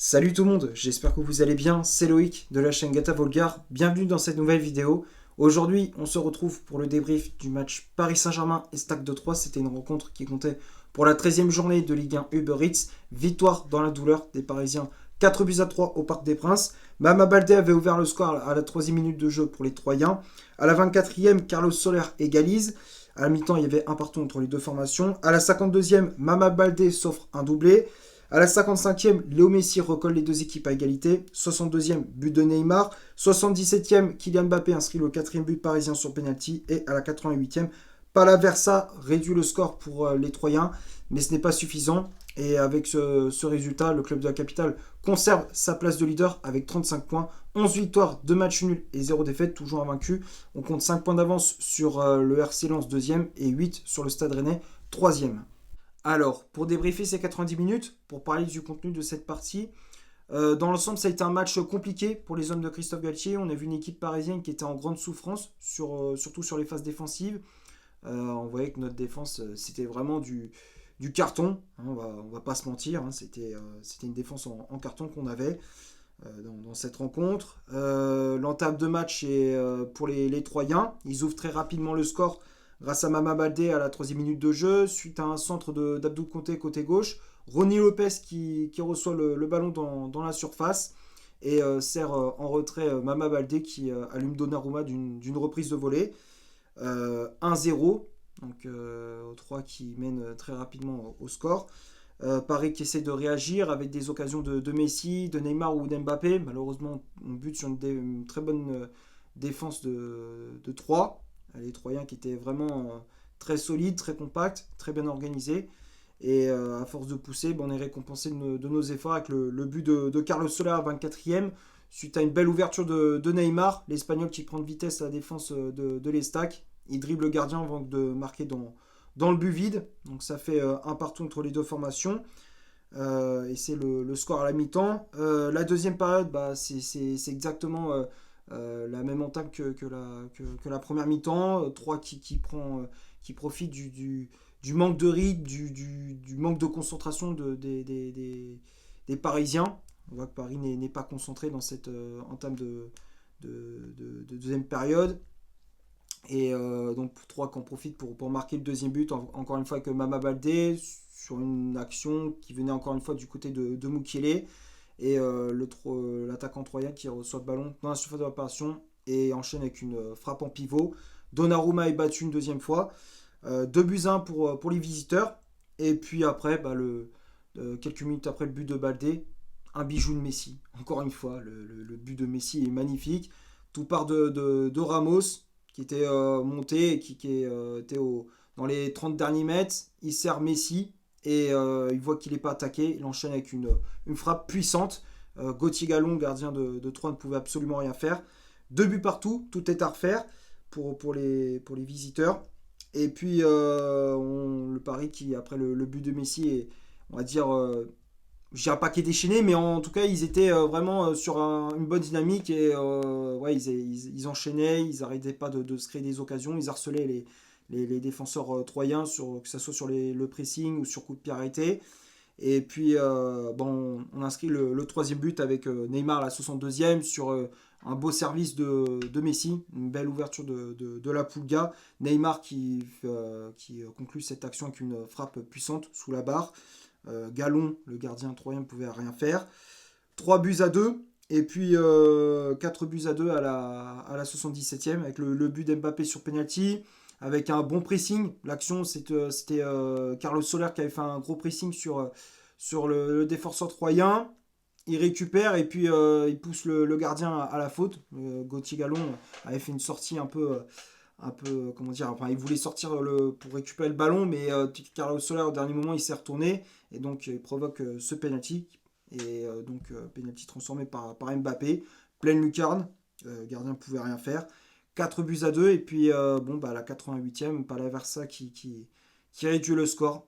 Salut tout le monde, j'espère que vous allez bien, c'est Loïc de la chaîne Gata Volgar, bienvenue dans cette nouvelle vidéo. Aujourd'hui, on se retrouve pour le débrief du match Paris Saint-Germain et Stade de Troyes. C'était une rencontre qui comptait pour la 13e journée de Ligue 1 Uber Eats. Victoire dans la douleur des Parisiens, 4 buts à 3 au Parc des Princes. Mama Baldé avait ouvert le score à la 3e minute de jeu pour les Troyens. À la 24e, Carlos Soler égalise. À la mi-temps, il y avait un partout entre les deux formations. À la 52e, Mama Baldé s'offre un doublé. À la 55e, Léo Messi recolle les deux équipes à égalité. 62e, but de Neymar. 77e, Kylian Mbappé inscrit le 4e but parisien sur penalty. Et à la 88e, Palaversa réduit le score pour les Troyens. Mais ce n'est pas suffisant. Et avec ce résultat, le club de la capitale conserve sa place de leader avec 35 points. 11 victoires, 2 matchs nuls et 0 défaite, toujours invaincu. On compte 5 points d'avance sur le RC Lens 2e et 8 sur le Stade Rennais 3e. Alors, pour débriefer ces 90 minutes, pour parler du contenu de cette partie, dans l'ensemble, ça a été un match compliqué pour les hommes de Christophe Galtier. On a vu une équipe parisienne qui était en grande souffrance, surtout sur les phases défensives. On voyait que notre défense, c'était vraiment du carton, hein, on va pas se mentir. Hein, c'était une défense en carton qu'on avait dans cette rencontre. L'entame de match est pour les Troyens. Ils ouvrent très rapidement le score grâce à Mama Baldé à la 3e minute de jeu, suite à un centre d'Abdou Conté côté gauche. Ronny Lopez qui reçoit le ballon dans la surface et sert en retrait Mama Baldé qui allume Donnarumma d'une reprise de volée. 1-0, donc 3 qui mène très rapidement au score. Paris qui essaie de réagir avec des occasions de Messi, de Neymar ou d'Mbappé. Malheureusement, on bute sur une très bonne défense de 3. Les Troyens qui étaient vraiment très solides, très compacts, très bien organisés. Et à force de pousser, on est récompensé de nos efforts avec le but de Carlos Soler à 24e, suite à une belle ouverture de Neymar, l'Espagnol qui prend de vitesse la défense de l'Estac. Il dribble le gardien avant de marquer dans le but vide. Donc ça fait un partout entre les deux formations. Et c'est le score à la mi-temps. La deuxième période, c'est exactement la même entame que la première mi-temps. 3 qui profite du manque de rythme, du manque de concentration des Parisiens. On voit que Paris n'est pas concentré dans cette entame de deuxième période. Et donc 3 qui en profitent pour marquer le deuxième but, encore une fois avec Mama Baldé, sur une action qui venait encore une fois du côté de Mukiele. Et l'attaquant troyen qui reçoit le ballon dans la surface de réparation et enchaîne avec une frappe en pivot. Donnarumma est battu une deuxième fois. 2 buts 1 pour les visiteurs. Et puis après, quelques minutes après le but de Baldé, un bijou de Messi. Encore une fois, le but de Messi est magnifique. Tout part de Ramos, qui était monté et qui était dans les 30 derniers mètres. Il sert Messi et il voit qu'il n'est pas attaqué. Il enchaîne avec une frappe puissante. Gauthier Gallon, gardien de Troyes, ne pouvait absolument rien faire. 2 buts partout, tout est à refaire pour les visiteurs. Et puis le Paris qui, après le but de Messi, est, on va dire, je dirais pas qu'il est déchaîné, mais en tout cas, ils étaient vraiment sur une bonne dynamique et ouais, ils enchaînaient, ils n'arrêtaient pas de se créer des occasions, ils harcelaient les défenseurs troyens, que ce soit sur le pressing ou sur coup de pied arrêté. Et puis, on inscrit le 3e but avec Neymar à la 62e sur un beau service de Messi, une belle ouverture de la Pulga. Neymar qui conclut cette action avec une frappe puissante sous la barre. Gallon, le gardien troyen, ne pouvait rien faire. 3 buts à 2. Et puis 4 buts à 2 à la 77e avec le but d'Mbappé sur penalty. Avec un bon pressing. L'action, c'était Carlos Soler qui avait fait un gros pressing sur le défenseur troyen. Il récupère et puis il pousse le gardien à la faute. Gauthier Gallon avait fait une sortie un peu, comment dire, enfin il voulait sortir pour récupérer le ballon, mais Carlos Soler au dernier moment il s'est retourné et donc il provoque ce penalty. Et donc penalty transformé par Mbappé. Pleine lucarne, le gardien ne pouvait rien faire. 4 buts à 2 et puis à la 88e, Palaversa qui réduit le score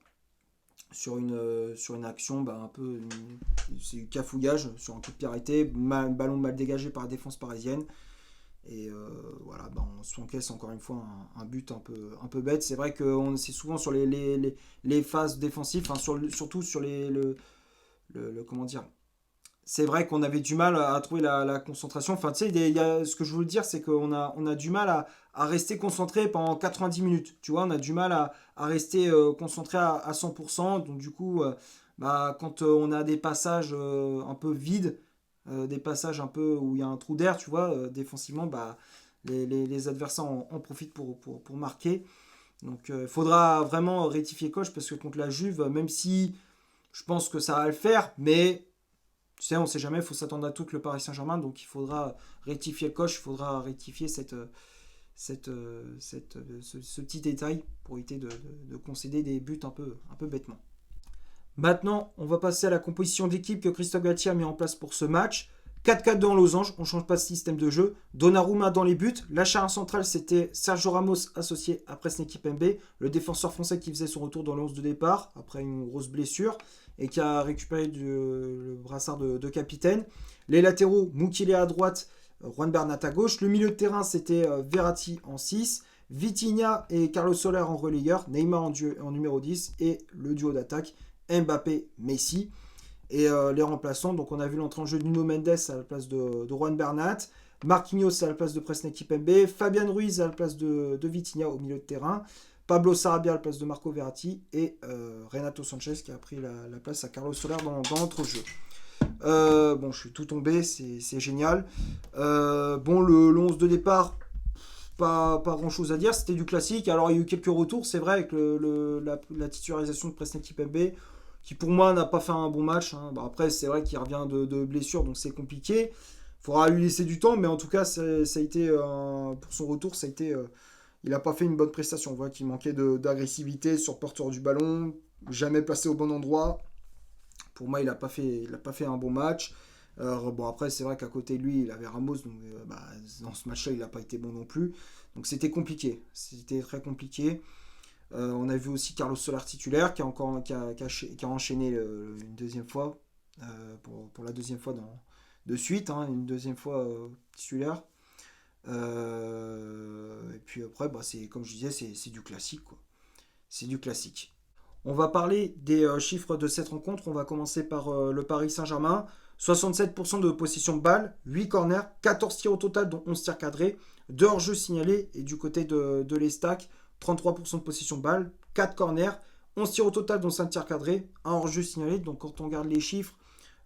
sur une action un peu c'est du cafouillage sur un coup de pied arrêté, ballon mal dégagé par la défense parisienne et voilà, on s'encaisse encore une fois un but un peu bête. C'est vrai que c'est souvent sur les phases défensives, surtout sur comment dire, c'est vrai qu'on avait du mal à trouver la concentration. Enfin, tu sais, ce que je veux dire, c'est qu'on a du mal à rester concentré pendant 90 minutes. Tu vois, on a du mal à rester concentré à 100%. Donc, du coup, bah, quand on a des passages un peu vides, des passages un peu où il y a un trou d'air, tu vois, défensivement, bah, les adversaires en profitent pour marquer. Donc, il faudra vraiment rectifier coche parce que contre la Juve, même si je pense que ça va le faire, mais tu sais, on ne sait jamais, il faut s'attendre à tout que le Paris Saint-Germain, donc il faudra rectifier le coche, il faudra rectifier ce petit détail pour éviter de concéder des buts un peu bêtement. Maintenant, on va passer à la composition d'équipe que Christophe Galtier a mis en place pour ce match. 4-4-2 en losange, on ne change pas de système de jeu. Donnarumma dans les buts. La charnière centrale, c'était Sergio Ramos associé à Presnel Kimpembe, le défenseur français qui faisait son retour dans le 11 de départ après une grosse blessure et qui a récupéré le brassard de capitaine. Les latéraux, Mukiele à droite, Juan Bernat à gauche. Le milieu de terrain, c'était Verratti en 6. Vitinha et Carlos Soler en relayeur, Neymar en numéro 10 et le duo d'attaque Mbappé-Messi. Et les remplaçants, donc on a vu l'entrée en jeu de Nuno Mendes à la place de Juan Bernat, Marquinhos à la place de Presnel Kimpembe, Fabian Ruiz à la place de Vitinha au milieu de terrain, Pablo Sarabia à la place de Marco Verratti et Renato Sanchez qui a pris la place à Carlos Soler dans l'entrejeu. Bon, je suis tout tombé, c'est génial. Bon, le 11 de départ, pas grand chose à dire, c'était du classique. Alors il y a eu quelques retours, c'est vrai, avec la titularisation de Presnel Kimpembe, qui pour moi n'a pas fait un bon match. Hein. Bon, après, c'est vrai qu'il revient de blessure, donc c'est compliqué. Il faudra lui laisser du temps, mais en tout cas, ça a été, pour son retour, ça a été, il n'a pas fait une bonne prestation. On voit qu'il manquait d'agressivité sur le porteur du ballon, jamais placé au bon endroit. Pour moi, il n'a pas fait un bon match. Bon, après, c'est vrai qu'à côté de lui, il avait Ramos, donc bah, dans ce match-là, il n'a pas été bon non plus. Donc c'était compliqué, c'était très compliqué. On a vu aussi Carlos Soler titulaire qui a enchaîné une deuxième fois, pour la deuxième fois de suite, hein, une deuxième fois titulaire. Et puis après, bah, comme je disais, c'est du classique, quoi. C'est du classique. On va parler des chiffres de cette rencontre. On va commencer par le Paris Saint-Germain. 67% de possession de balle, 8 corners, 14 tirs au total, dont 11 tirs cadrés, 2 hors-jeu signalés. Et du côté de l'Estac, 33% de possession de balle, 4 corners, 11 tirs au total, dont 5 tirs cadrés, 1 hors-jeu signalé. Donc quand on regarde les chiffres,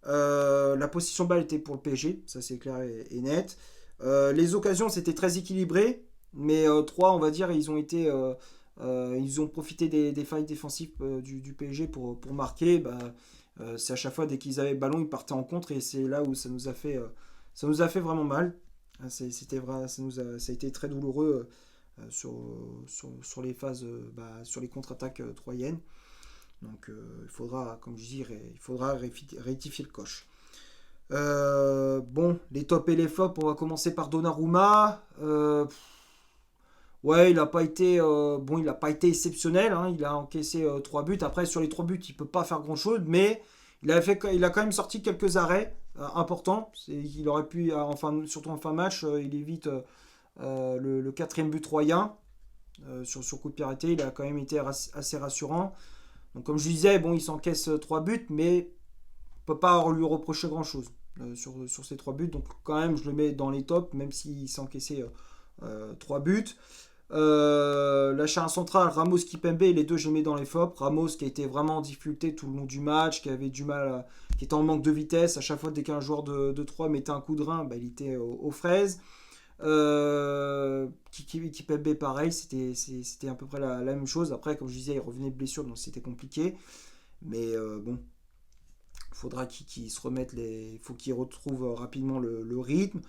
la possession de balle était pour le PSG, ça c'est clair et net. Les occasions, c'était très équilibré, mais 3, on va dire, ils ont profité des failles défensives du PSG pour marquer. Bah, c'est à chaque fois, dès qu'ils avaient le ballon, ils partaient en contre, et c'est là où ça nous a fait vraiment mal. C'était vrai, ça a été très douloureux sur les phases, sur les contre-attaques troyennes. Donc il faudra, comme je dis, il faudra rectifier le coche. Bon, les tops et les flops, on va commencer par Donnarumma. Ouais, il a pas été exceptionnel. Hein, il a encaissé 3 buts. Après, sur les 3 buts, il peut pas faire grand-chose, mais il a quand même sorti quelques arrêts importants. Il aurait pu, surtout en fin de match, il évite le quatrième but troyen sur coup de pied arrêté. Il a quand même été assez rassurant. Donc, comme je disais, bon, il s'encaisse 3 buts, mais on peut pas lui reprocher grand-chose sur ces 3 buts. Donc, quand même, je le mets dans les tops, même s'il s'est encaissé 3 buts. La charnière centrale, Ramos Kipembe, les deux je les mets dans les flops. Ramos qui a été vraiment en difficulté tout le long du match, qui avait du mal, qui était en manque de vitesse. À chaque fois, dès qu'un joueur de 3 mettait un coup de rein, bah, il était aux fraises. Kipembe, pareil, c'était à peu près la même chose. Après, comme je disais, il revenait de blessure, donc c'était compliqué. Mais bon, il faudra qu'il se remette, il faut qu'il retrouve rapidement le rythme.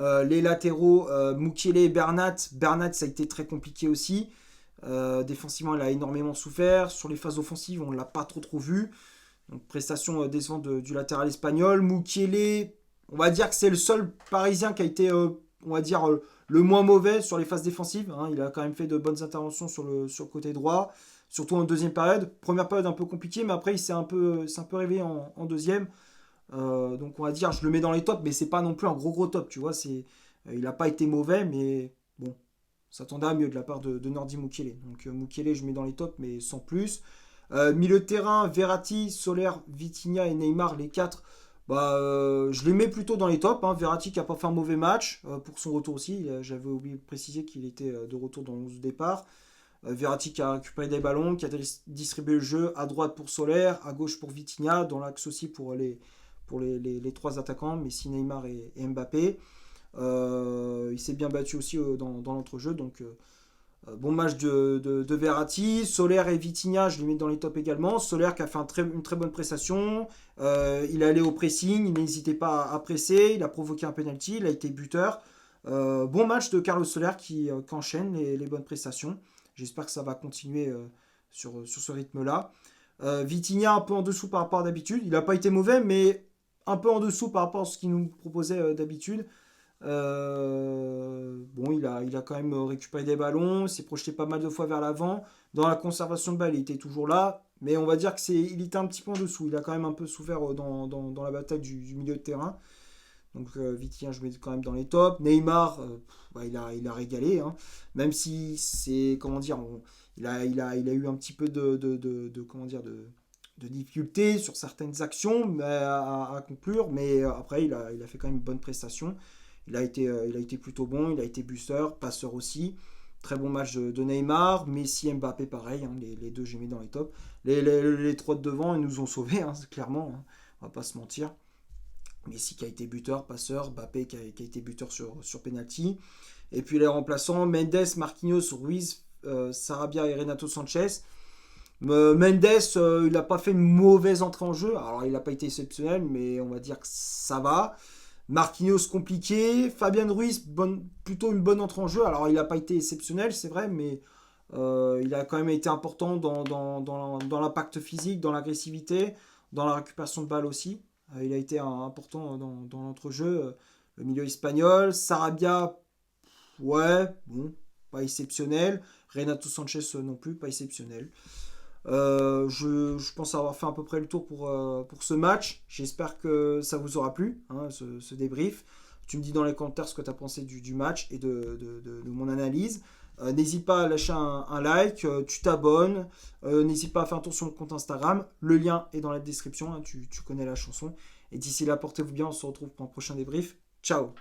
Les latéraux, Mukiele et Bernat. Bernat, ça a été très compliqué aussi. Défensivement, il a énormément souffert. Sur les phases offensives, on ne l'a pas trop vu. Donc, prestation décevante du latéral espagnol. Mukiele, on va dire que c'est le seul Parisien qui a été, on va dire, le moins mauvais sur les phases défensives. Hein. Il a quand même fait de bonnes interventions sur le côté droit, surtout en deuxième période. Première période un peu compliquée, mais après, il s'est un peu réveillé en deuxième. Donc on va dire, je le mets dans les tops, mais c'est pas non plus un gros top, tu vois. Il n'a pas été mauvais, mais bon, ça s'attendait à mieux de la part de Nordi Mukiele. Donc Mukiele, je mets dans les tops, mais sans plus. Milieu de terrain, Verratti, Soler, Vitinha et Neymar, les 4. Je les mets plutôt dans les tops. Hein. Verratti qui n'a pas fait un mauvais match pour son retour aussi. J'avais oublié de préciser qu'il était de retour dans le 11 départ. Verratti qui a récupéré des ballons, qui a distribué le jeu à droite pour Soler, à gauche pour Vitinha, dans l'axe aussi pour les trois attaquants, Messi, Neymar et Mbappé. Il s'est bien battu aussi dans l'entrejeu. Donc bon match de Verratti. Soler et Vitinha, je les mets dans les tops également. Soler qui a fait une très bonne prestation. Il est allé au pressing, il n'hésitait pas à presser, il a provoqué un penalty, il a été buteur. Bon match de Carlos Soler qui enchaîne les bonnes prestations. J'espère que ça va continuer sur ce rythme-là. Vitinha un peu en dessous par rapport à d'habitude. Il n'a pas été mauvais, mais un peu en dessous par rapport à ce qu'il nous proposait d'habitude. Bon, il a quand même récupéré des ballons, s'est projeté pas mal de fois vers l'avant. Dans la conservation de balle, il était toujours là, mais on va dire qu'il était un petit peu en dessous. Il a quand même un peu souffert dans la bataille du milieu de terrain. Donc Vitinha, je mets quand même dans les tops. Neymar, il a régalé. Hein. Même si c'est, comment dire, il a eu un petit peu comment dire, de difficultés sur certaines actions à conclure. Mais après, il a fait quand même une bonne prestation. Il a été plutôt bon, il a été booster, passeur aussi. Très bon match de Neymar, Messi, Mbappé pareil, hein, les deux j'ai mis dans les tops. Les trois de devant, ils nous ont sauvés, hein, clairement, hein, on va pas se mentir. Messi qui a été buteur, passeur, Mbappé qui a été buteur sur penalty. Et puis les remplaçants, Mendes, Marquinhos, Ruiz, Sarabia et Renato Sanchez. Mendes, il n'a pas fait une mauvaise entrée en jeu. Alors il n'a pas été exceptionnel, mais on va dire que ça va. Marquinhos compliqué, Fabien Ruiz plutôt une bonne entrée en jeu. Alors il n'a pas été exceptionnel, c'est vrai, mais il a quand même été important dans l'impact physique, dans l'agressivité, dans la récupération de balles aussi. Il a été important dans l'entrejeu. Le milieu espagnol, Sarabia, ouais, bon, pas exceptionnel. Renato Sanchez non plus, pas exceptionnel. Je pense avoir fait à peu près le tour pour ce match. J'espère que ça vous aura plu, hein, ce débrief. Tu me dis dans les commentaires ce que tu as pensé du match et de mon analyse. N'hésite pas à lâcher un like, tu t'abonnes. N'hésite pas à faire un tour sur mon compte Instagram. Le lien est dans la description, hein, tu connais la chanson. Et d'ici là, portez-vous bien, on se retrouve pour un prochain débrief. Ciao!